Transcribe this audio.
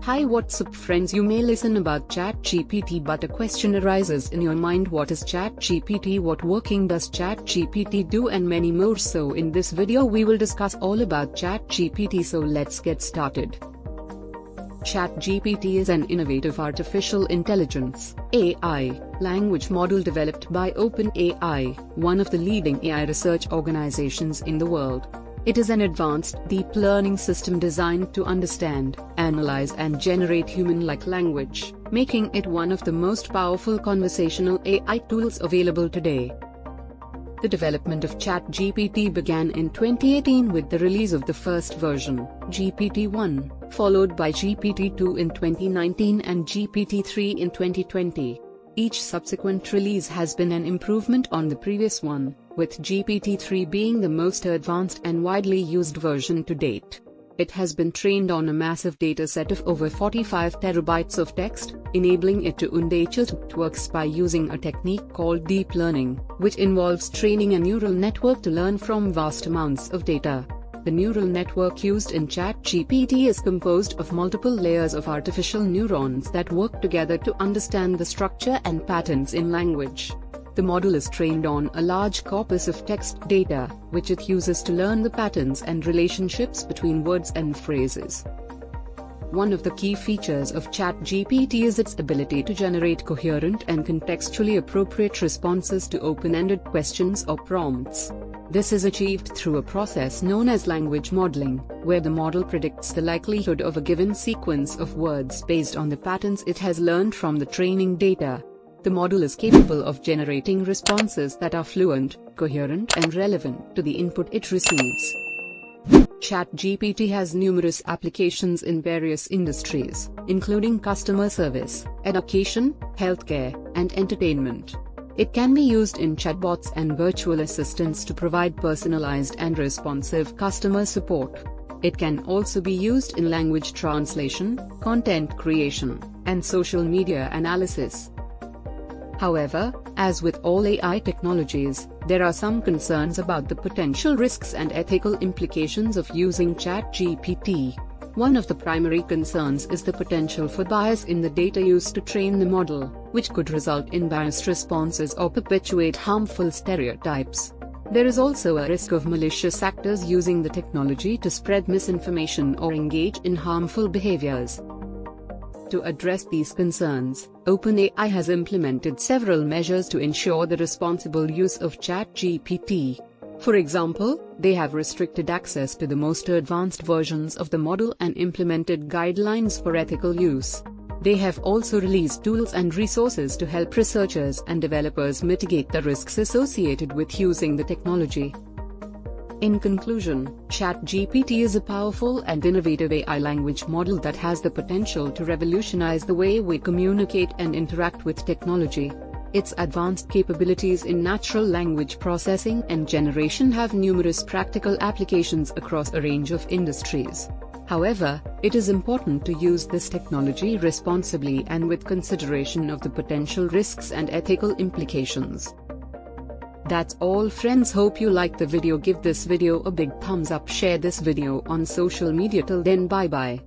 Hi, what's up friends? You may listen about ChatGPT, but a question arises in your mind: what is ChatGPT, what working does ChatGPT do, and many more. So in this video we will discuss all about ChatGPT, so let's get started. ChatGPT is an innovative artificial intelligence (AI) language model developed by OpenAI, one of the leading AI research organizations in the world. It is an advanced deep learning system designed to understand, analyze and generate human-like language, making it one of the most powerful conversational AI tools available today. The development of ChatGPT began in 2018 with the release of the first version, GPT-1, followed by GPT-2 in 2019 and GPT-3 in 2020. Each subsequent release has been an improvement on the previous one, with GPT-3 being the most advanced and widely used version to date. It has been trained on a massive dataset of over 45 terabytes of text, enabling it to undertake works by using a technique called deep learning, which involves training a neural network to learn from vast amounts of data. The neural network used in ChatGPT is composed of multiple layers of artificial neurons that work together to understand the structure and patterns in language. The model is trained on a large corpus of text data, which it uses to learn the patterns and relationships between words and phrases. One of the key features of ChatGPT is its ability to generate coherent and contextually appropriate responses to open-ended questions or prompts. This is achieved through a process known as language modeling, where the model predicts the likelihood of a given sequence of words based on the patterns it has learned from the training data. The model is capable of generating responses that are fluent, coherent and relevant to the input it receives. ChatGPT has numerous applications in various industries, including customer service, education, healthcare, and entertainment. It can be used in chatbots and virtual assistants to provide personalized and responsive customer support. It can also be used in language translation, content creation, and social media analysis. However, as with all AI technologies, there are some concerns about the potential risks and ethical implications of using ChatGPT. One of the primary concerns is the potential for bias in the data used to train the model, which could result in biased responses or perpetuate harmful stereotypes. There is also a risk of malicious actors using the technology to spread misinformation or engage in harmful behaviors. To address these concerns, OpenAI has implemented several measures to ensure the responsible use of ChatGPT. For example, they have restricted access to the most advanced versions of the model and implemented guidelines for ethical use. They have also released tools and resources to help researchers and developers mitigate the risks associated with using the technology. In conclusion, ChatGPT is a powerful and innovative AI language model that has the potential to revolutionize the way we communicate and interact with technology. Its advanced capabilities in natural language processing and generation have numerous practical applications across a range of industries. However, it is important to use this technology responsibly and with consideration of the potential risks and ethical implications. That's all friends, hope you liked the video. Give this video a big thumbs up, share this video on social media. Till then, bye bye.